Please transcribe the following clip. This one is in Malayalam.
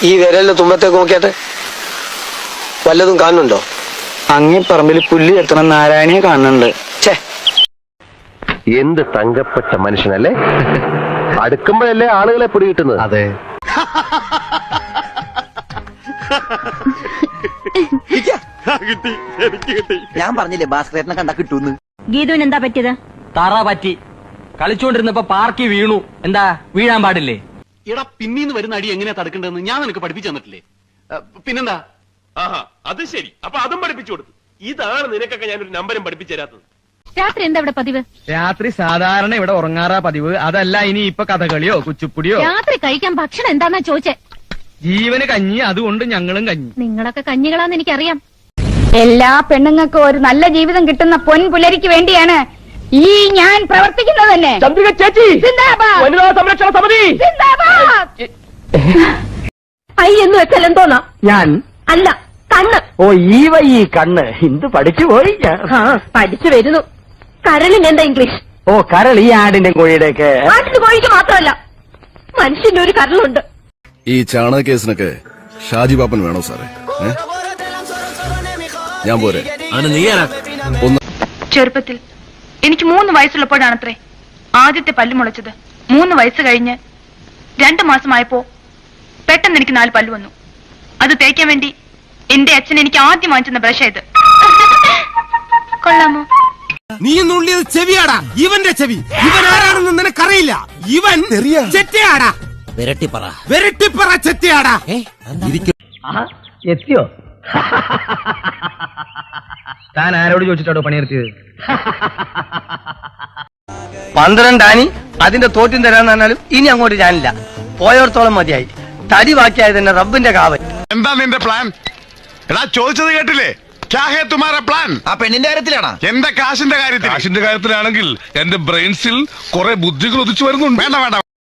ഈ വിരലിന്റെ തുമ്പത്തേക്ക് നോക്കിയാട്ടെ, വല്ലതും കാണുന്നുണ്ടോ? അങ്ങേ പറമ്പിൽ പുല്ല് എത്തണം നാരായണിയെ കാണുന്നുണ്ട്. ഛേ, എന്ത് തങ്കപ്പെട്ട മനുഷ്യനല്ലേ. അടുക്കുമ്പോഴല്ലേ ആളുകളെ പിടികിട്ടുന്നത്. അതെ. ഞാൻ പറഞ്ഞില്ലേ ഭാസ്കരനെ കണ്ടാ കിട്ടൂന്ന്. ഗീതുവിന് എന്താ പറ്റിയത്? തറ പറ്റി കളിച്ചോണ്ടിരുന്നപ്പോ പാർക്കി വീണു. എന്താ വീഴാൻ പാടില്ലേ? എടാ, പിന്നീന്ന് വരുന്ന അടി എങ്ങനെയാ തടുക്കേണ്ടതെന്ന് ഞാൻ നിനക്ക് പഠിപ്പിച്ചു തന്നിട്ടില്ലേ? പിന്നെന്താ? ആഹാ, അത് ശരി. അപ്പൊ അതും പഠിപ്പിച്ചു കൊടുത്തു. ഇതാണ് നിനക്കൊക്കെ ഞാനൊരു നമ്പരും പഠിപ്പിച്ചു തരാത്തത്. രാത്രി എന്താ ഇവിടെ പതിവ്? രാത്രി സാധാരണ ഇവിടെ ഉറങ്ങാറാ പതിവ്. അതല്ല ഇനി ഇപ്പൊ കഥകളിയോ കുച്ചിപ്പുടിയോ. രാത്രി കഴിക്കാൻ ഭക്ഷണം എന്താന്നാ ചോദിച്ചേ? ജീവന് കഞ്ഞി, അതുകൊണ്ട് ഞങ്ങളും കഞ്ഞി. നിങ്ങളൊക്കെ കഞ്ഞികളാന്ന് എനിക്കറിയാം. എല്ലാ പെണ്ണുങ്ങൾക്കും ഒരു നല്ല ജീവിതം കിട്ടുന്ന പൊൻപുലരിക്ക് വേണ്ടിയാണ് ഈ ഞാൻ പ്രവർത്തിക്കുന്നത് തന്നെ. ചന്ദ്രിക ചേച്ചി, വനിതാ സംരക്ഷണ സമിതി. ഐ എന്ന് വെച്ചാൽ എന്തോന്നാ? ഞാൻ അല്ല, കണ്ണ്. ഓ ഈ വഴി കണ്ണ് ഹിന്ദു പഠിച്ചു പോയി. പഠിച്ചു വരുന്നു. കരളിന് എന്താ ഇംഗ്ലീഷ്? ഓ കരൾ, ഈ ആടിന്റെ കോഴിയുടെ ഒക്കെ. ആട്ടിന് കോഴിക്ക് മാത്രമല്ല, മനുഷ്യന്റെ ഒരു കരളുണ്ട്. ഈ ചാണക കേസിനൊക്കെ ഷാജി പാപ്പൻ വേണോ സാറേ? ഞാൻ പോരെ. ചെറുപ്പത്തിൽ എനിക്ക് 3 വയസ്സുള്ളപ്പോഴാണത്രേ ആദ്യത്തെ പല്ല് മുളച്ചത്. 3 വയസ്സ് കഴിഞ്ഞ് 2 മാസമായപ്പോ പെട്ടെന്ന് എനിക്ക് 4 പല്ല് വന്നു. അത് തേക്കാൻ വേണ്ടി എന്റെ അച്ഛൻ എനിക്ക് ആദ്യം വാങ്ങിച്ചെന്ന ബ്രഷ് ഇത്. കൊള്ളാമോ? നീ നുള്ളിയത് ചെവിയാടാ, ഇവന്റെ ചെവി. ഇവൻ ആരാണെന്ന് നിനക്കറിയില്ല. ഇവൻ ചെറ്റയാടാ, വെരട്ടിപ്പറ ചെറ്റയാടാ. എത്തിയോ? താൻ ആരോട് ചോദിച്ചിട്ടോ പണിയെടുത്തിയത്? 12 ആനി അതിന്റെ തോറ്റും തരാന്ന് പറഞ്ഞാലും ഇനി അങ്ങോട്ട് ഞാനില്ല. പോയോടത്തോളം മതിയായി. തടി ബാക്കിയായത് തന്നെ റബ്ബിന്റെ കാവൽ. എന്താ നിന്റെ പ്ലാൻ? എടാ, ചോദിച്ചത് കേട്ടില്ലേ? പ്ലാൻ ആ പെണ്ണിന്റെ കാര്യത്തിലാണോ? എന്റെ കാശിന്റെ കാര്യത്തിലാണെങ്കിൽ എന്റെ ബ്രെയിൻസിൽ കുറെ ബുദ്ധികൾ ഉദിച്ചു വരുന്നുണ്ട്. വേണ്ട വേണ്ട,